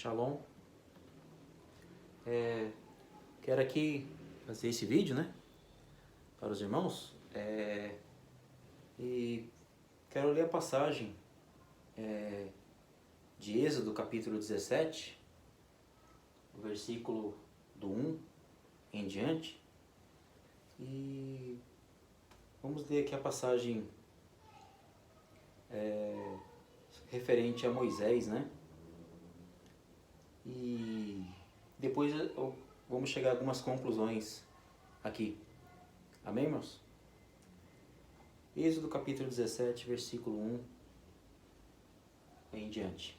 Shalom. Quero aqui fazer esse vídeo, né, para os irmãos, e quero ler a passagem de Êxodo, capítulo 17, o versículo do 1 em diante, e vamos ler aqui a passagem referente a Moisés, né, e depois vamos chegar a algumas conclusões aqui. Amém, irmãos? Êxodo capítulo 17, versículo 1 em diante.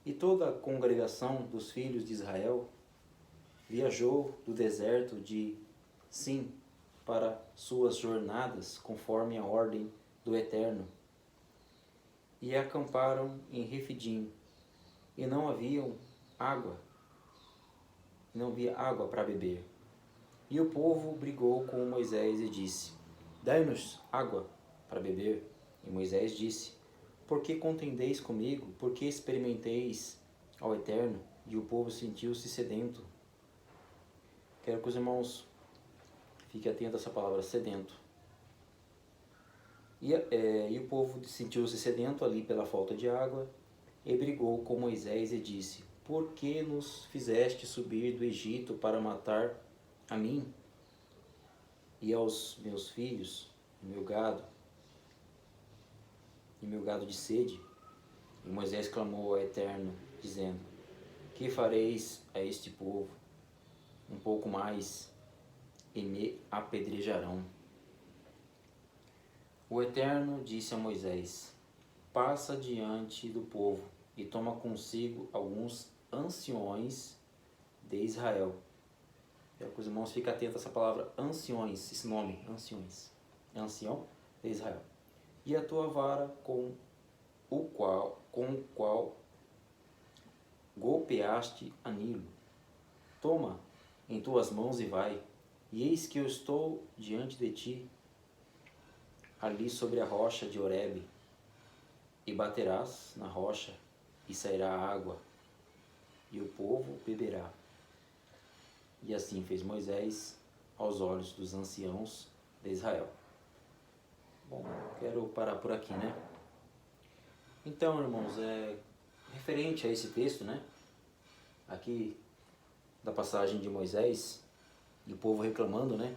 E toda a congregação dos filhos de Israel viajou do deserto de Sim para suas jornadas, conforme a ordem do Eterno, e acamparam em Refidim, e não havia água para beber. E o povo brigou com Moisés e disse: Dai-nos água para beber. E Moisés disse: Por que contendeis comigo? Por que experimenteis ao Eterno? E o povo sentiu-se sedento. Quero que os irmãos fiquem atentos a essa palavra, sedento. E o povo sentiu-se sedento ali pela falta de água, e brigou com Moisés e disse: Por que nos fizeste subir do Egito para matar a mim e aos meus filhos, e meu gado de sede? E Moisés clamou ao Eterno, dizendo: Que fareis a este povo? Um pouco mais e me apedrejarão. O Eterno disse a Moisés: Passa diante do povo e toma consigo alguns anciões de Israel. Quero que os irmãos fiquem atentos a essa palavra anciões, esse nome, anciões. Ancião de Israel. E a tua vara com o qual golpeaste a Nilo. Toma em tuas mãos e vai. E eis que eu estou diante de ti, ali sobre a rocha de Horebe. E baterás na rocha, e sairá água, e o povo beberá. E assim fez Moisés aos olhos dos anciãos de Israel. Bom, quero parar por aqui, né? Então, irmãos, referente a esse texto, né? Aqui da passagem de Moisés, e o povo reclamando, né?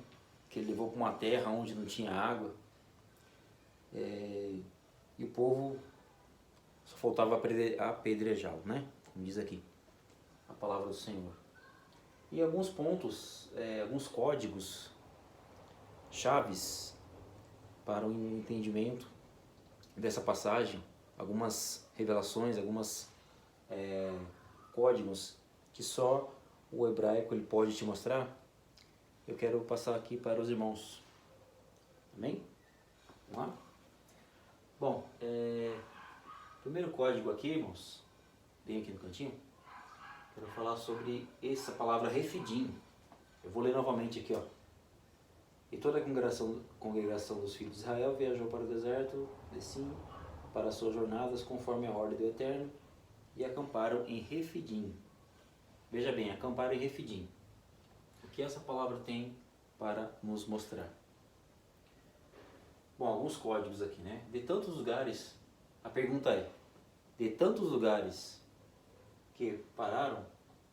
Que ele levou para uma terra onde não tinha água. E o povo só faltava apedrejá-lo, né? Como diz aqui a palavra do Senhor. E alguns pontos, alguns códigos chaves para o entendimento dessa passagem, algumas revelações, alguns códigos que só o hebraico ele pode te mostrar, eu quero passar aqui para os irmãos. Amém? Vamos lá? Bom, primeiro código aqui, irmãos, bem aqui no cantinho, quero falar sobre essa palavra refidim. Eu vou ler novamente aqui, ó. E toda a congregação dos filhos de Israel viajou para o deserto de Sim para suas jornadas, conforme a ordem do Eterno, e acamparam em Refidim. Veja bem, acamparam em Refidim. O que essa palavra tem para nos mostrar? Bom, alguns códigos aqui, né? De tantos lugares, a pergunta é: de tantos lugares que pararam,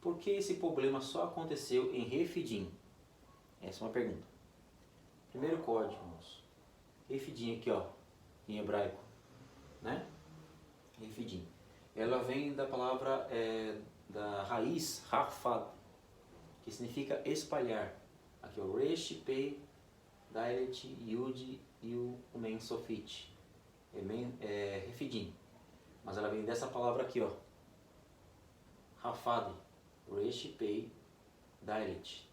por que esse problema só aconteceu em Refidim? Essa é uma pergunta. Primeiro código, irmãos. Refidim aqui, ó, em hebraico, né? Refidim. Ela vem da palavra, da raiz rafad, que significa espalhar. Aqui, ó, resh, pei, dalet, yud e o men sofit. Refidim. Mas ela vem dessa palavra aqui, ó. Rafad, resh, pei, dalet.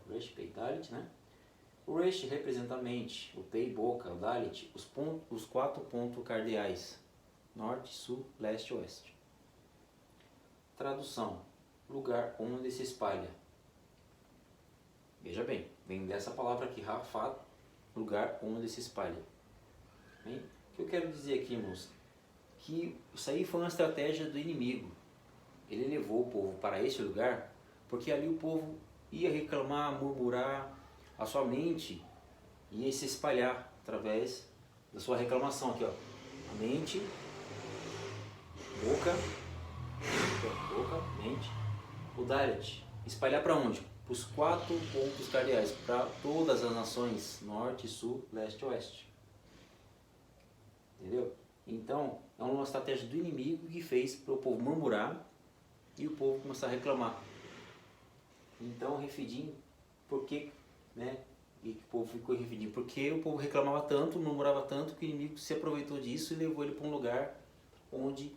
Resh, pei, dalet, né? O resh representa a mente, o pei, boca, o dalet, os 4 pontos cardeais: norte, sul, leste e oeste. Tradução: lugar onde se espalha. Veja bem, vem dessa palavra aqui, rafad, lugar onde se espalha. Bem, o que eu quero dizer aqui, irmãos? Que isso aí foi uma estratégia do inimigo. ele levou o povo para este lugar, porque ali o povo ia reclamar, murmurar, a sua mente ia se espalhar através da sua reclamação aqui, ó. A mente, boca, mente, o Dalet. Espalhar para onde? Para os 4 pontos cardeais, para todas as nações, norte, sul, leste e oeste. Entendeu? Então, é uma estratégia do inimigo que fez para o povo murmurar e o povo começar a reclamar. Então, Refidim, por que, né? E o povo ficou em Refidim? Porque o povo reclamava tanto, murmurava tanto, que o inimigo se aproveitou disso e levou ele para um lugar onde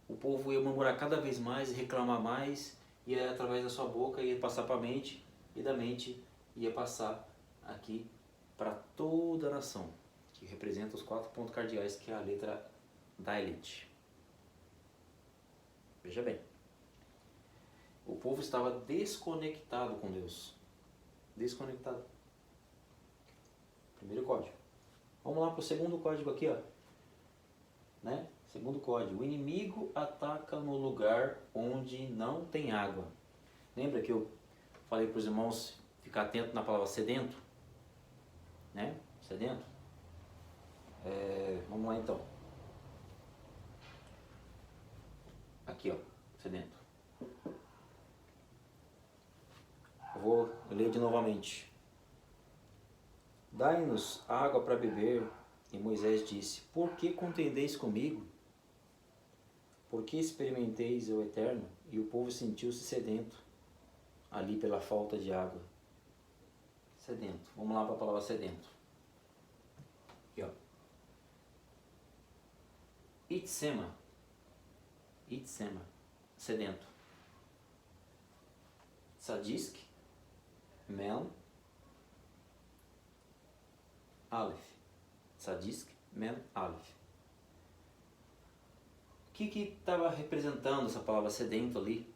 o povo ia murmurar cada vez mais e reclamar mais, e através da sua boca ia passar para a mente, e da mente ia passar aqui para toda a nação, que representa os 4 pontos cardeais, que é a letra Dalet. Veja bem, o povo estava desconectado com Deus. Desconectado. Primeiro código. Vamos lá para o segundo código aqui, ó. Né? Segundo código. O inimigo ataca no lugar onde não tem água. Lembra que eu falei para os irmãos ficar atento na palavra sedento? Né? Sedento? Vamos lá então. Aqui, ó. Sedento. Eu vou ler de novamente. Dai-nos água para beber. E Moisés disse: por que contendeis comigo? Por que experimenteis o Eterno? E o povo sentiu-se sedento ali pela falta de água. Sedento. Vamos lá para a palavra sedento. Aqui, ó. Itsema. Itsema. Sedento. Sadisk. Mel. Aleph. Sadisk. Mem. Aleph. O que estava representando essa palavra sedento ali?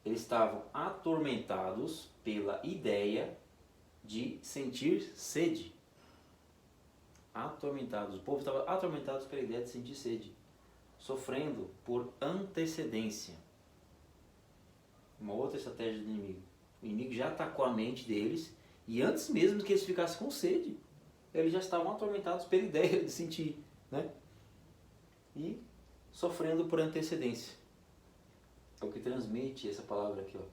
Eles estavam atormentados pela ideia de sentir sede. Atormentados. O povo estava atormentado pela ideia de sentir sede. Sofrendo por antecedência. Uma outra estratégia do inimigo. O inimigo já atacou a mente deles, e antes mesmo que eles ficassem com sede, eles já estavam atormentados pela ideia de sentir, né? E sofrendo por antecedência. É o que transmite essa palavra aqui, ó.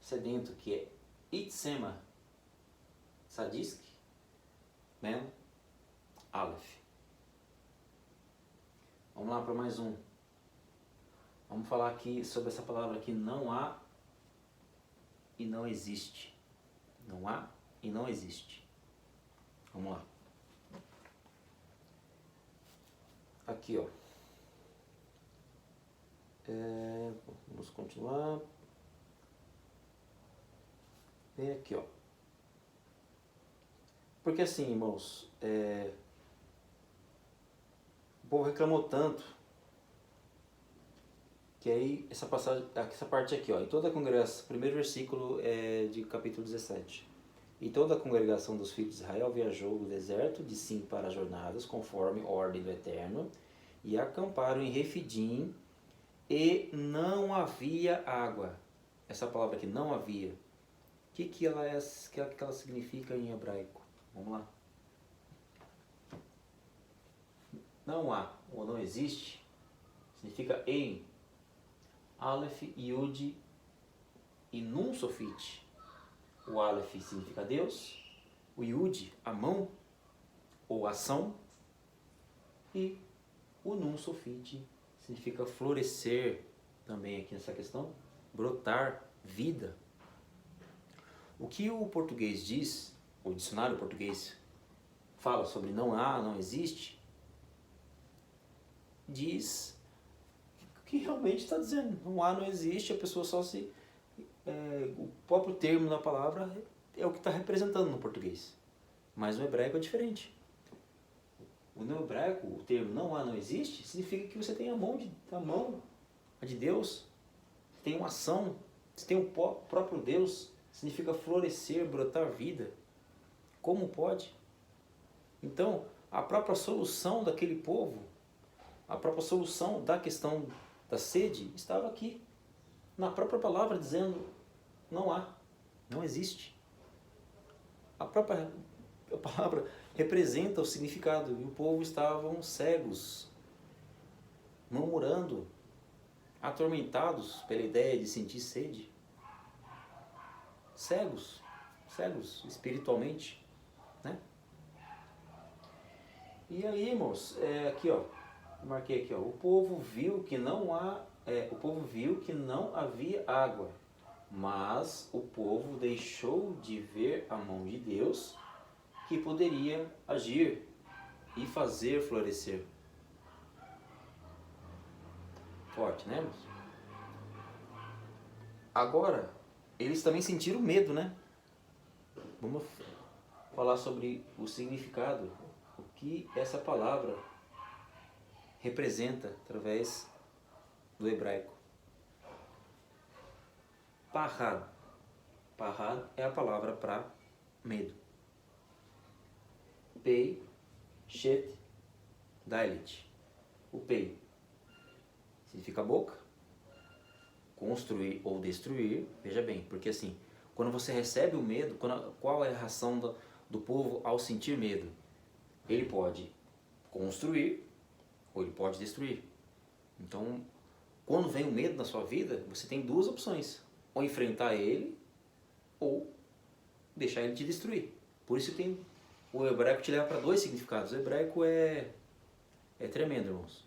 Sedento, que é Itsema. Sadisk. Mem. Aleph. Vamos lá para mais um. Vamos falar aqui sobre essa palavra aqui, não há e não existe. Não há e não existe. Vamos lá. Aqui, ó. Vamos continuar. Vem aqui, ó. Porque assim, irmãos, o povo reclamou tanto que aí essa parte aqui, ó, em toda a congregação, primeiro versículo de capítulo 17. E toda a congregação dos filhos de Israel viajou do deserto de Sim para as jornadas, conforme ordem do Eterno, e acamparam em Refidim, e não havia água. Essa palavra aqui, não havia. O que ela significa em hebraico? Vamos lá. Não há, ou não existe, significa em. Aleph, Yud e Nun Sofit. O Aleph significa Deus, o Yud, a mão ou ação, e o Nun Sofit significa florescer, também aqui nessa questão, brotar, vida. O que o português diz, o dicionário português fala sobre não há, não existe, diz que realmente está dizendo, não há, não existe, a pessoa só se... o próprio termo da palavra é o que está representando no português. Mas no hebraico é diferente. No hebraico, o termo não há, não existe, significa que você tem a mão de Deus, você tem uma ação, você tem o próprio Deus, significa florescer, brotar vida. Como pode? Então, a própria solução daquele povo, A própria solução da questão da sede estava aqui, na própria palavra, dizendo: não há, não existe. A própria palavra representa o significado, e o povo estavam cegos, murmurando, atormentados pela ideia de sentir sede. Cegos espiritualmente, né? E aí, irmãos, aqui ó, marquei aqui ó, o povo viu que não havia água, mas o povo deixou de ver a mão de Deus, que poderia agir e fazer florescer. Forte, né, irmãos? Agora, eles também sentiram medo, né? Vamos falar sobre o significado, o que essa palavra representa através do hebraico. Pahad. Pahad é a palavra para medo. Pei, Shet, Dalet. O Pei significa boca, construir ou destruir. Veja bem, porque assim, quando você recebe o medo, qual é a reação do povo ao sentir medo? Ele pode construir ou ele pode destruir. Então, quando vem o medo na sua vida, você tem duas opções: ou enfrentar ele ou deixar ele te destruir. Por isso tem o hebraico te leva para dois significados. O hebraico é tremendo, irmãos.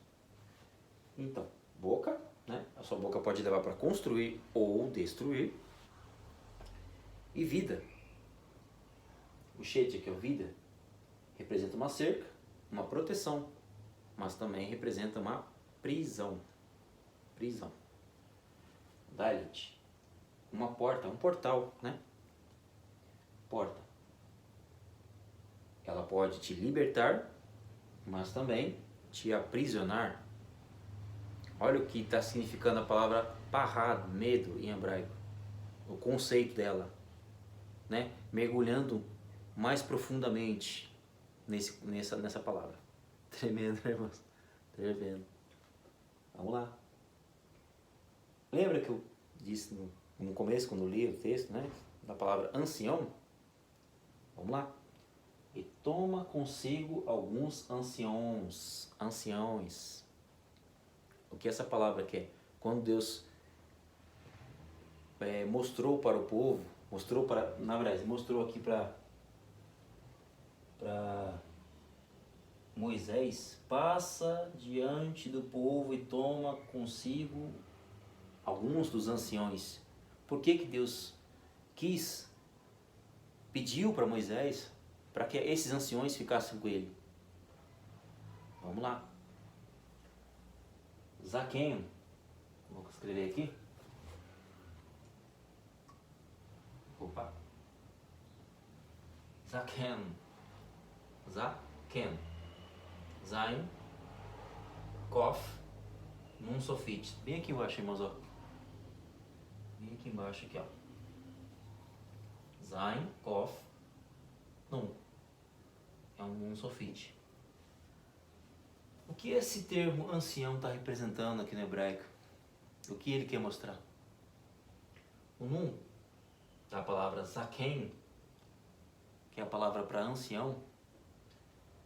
Então, boca, né? A sua boca pode levar para construir ou destruir. E vida. O shet, que é o vida, representa uma cerca, uma proteção, mas também representa uma prisão. Prisão. Dalet, uma porta, um portal, né? Porta. Ela pode te libertar, mas também te aprisionar. Olha o que está significando a palavra pahad, medo, em hebraico. O conceito dela, né? Mergulhando mais profundamente nessa palavra. Tremendo, né, irmãos? Tremendo. Vamos lá. Lembra que eu disse no começo, quando eu li o texto, né? Da palavra ancião? Vamos lá. E toma consigo alguns anciões. O que essa palavra quer? Quando Deus mostrou para o povo, mostrou aqui para Moisés: passa diante do povo e toma consigo alguns dos anciões. Por que Deus pediu para Moisés para que esses anciões ficassem com ele? Vamos lá. Zaquém. Vou escrever aqui. Opa. Zaquém. Zain. Kof. Nun Sofit. Bem aqui embaixo, irmãos, ó. Bem aqui embaixo, aqui, ó. Zain, Kof, Nun. É um Nun Sofit. O que esse termo ancião está representando aqui no hebraico? O que ele quer mostrar? O Nun, da palavra Zaken, que é a palavra para ancião,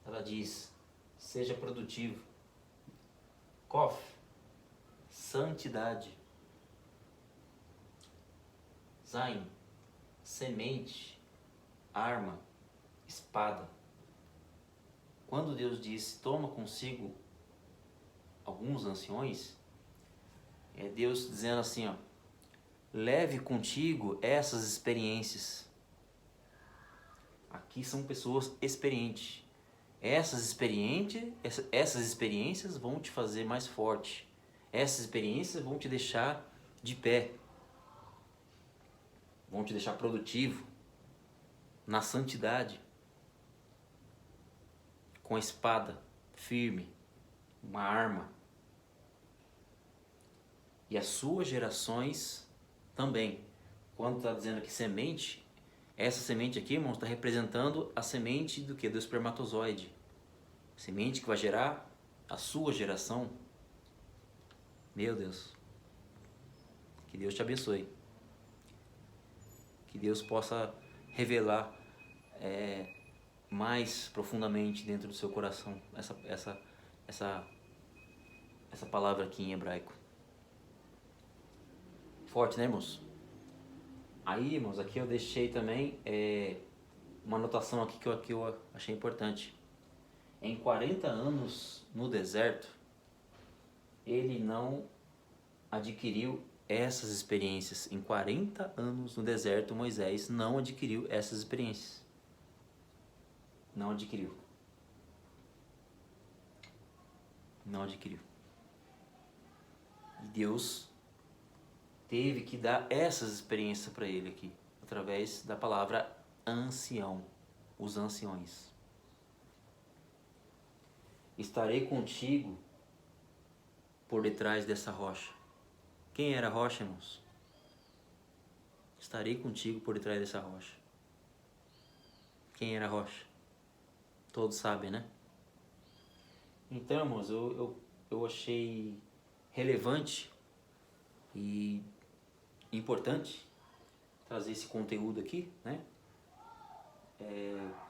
ela diz: seja produtivo. Kof, santidade. Zain, semente, arma, espada. Quando Deus diz: toma consigo alguns anciões, é Deus dizendo assim, ó: leve contigo essas experiências. Aqui são pessoas experientes. Essas experiências vão te fazer mais forte. Essas experiências vão te deixar de pé. Vão te deixar produtivo na santidade, com a espada firme, uma arma. E as suas gerações também. Quando está dizendo aqui semente, essa semente aqui, irmãos, está representando a semente do que? Do espermatozoide. Semente que vai gerar a sua geração, meu Deus, que Deus te abençoe. Que Deus possa revelar mais profundamente dentro do seu coração essa palavra aqui em hebraico. Forte, né, irmãos? Aí, irmãos, aqui eu deixei também uma anotação aqui que eu achei importante. Em 40 anos no deserto, ele não adquiriu essas experiências. Em 40 anos no deserto, Moisés não adquiriu essas experiências. Não adquiriu. Não adquiriu. E Deus teve que dar essas experiências para ele aqui, através da palavra ancião, os anciões. Estarei contigo por detrás dessa rocha. Quem era a rocha, irmãos? Estarei contigo por detrás dessa rocha. Quem era a rocha? Todos sabem, né? Então, irmãos, eu achei relevante e importante trazer esse conteúdo aqui, né?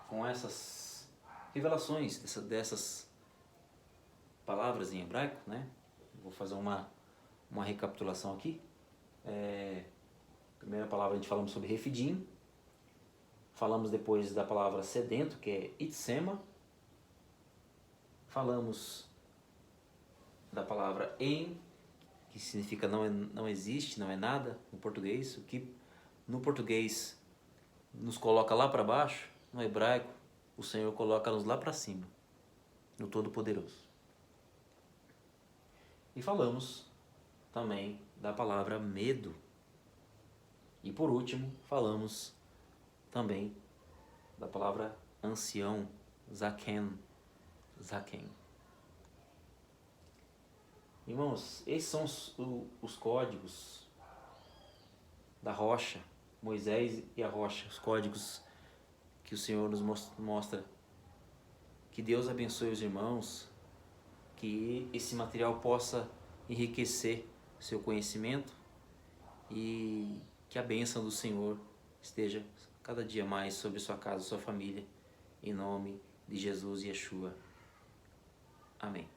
Com essas revelações dessas palavras em hebraico, né? Vou fazer uma recapitulação aqui. Primeira palavra a gente falamos sobre refidim. Falamos depois da palavra sedento, que é itsema. Falamos da palavra em, que significa não existe, não é nada no português. O que no português nos coloca lá para baixo, no hebraico o Senhor coloca-nos lá para cima, no Todo-Poderoso. E falamos também da palavra medo. E por último, falamos também da palavra ancião, zaken. Irmãos, esses são os códigos da rocha, Moisés e a rocha, os códigos que o Senhor nos mostra. Que Deus abençoe os irmãos, que esse material possa enriquecer seu conhecimento e que a bênção do Senhor esteja cada dia mais sobre sua casa, sua família, em nome de Jesus e Yeshua. Amém.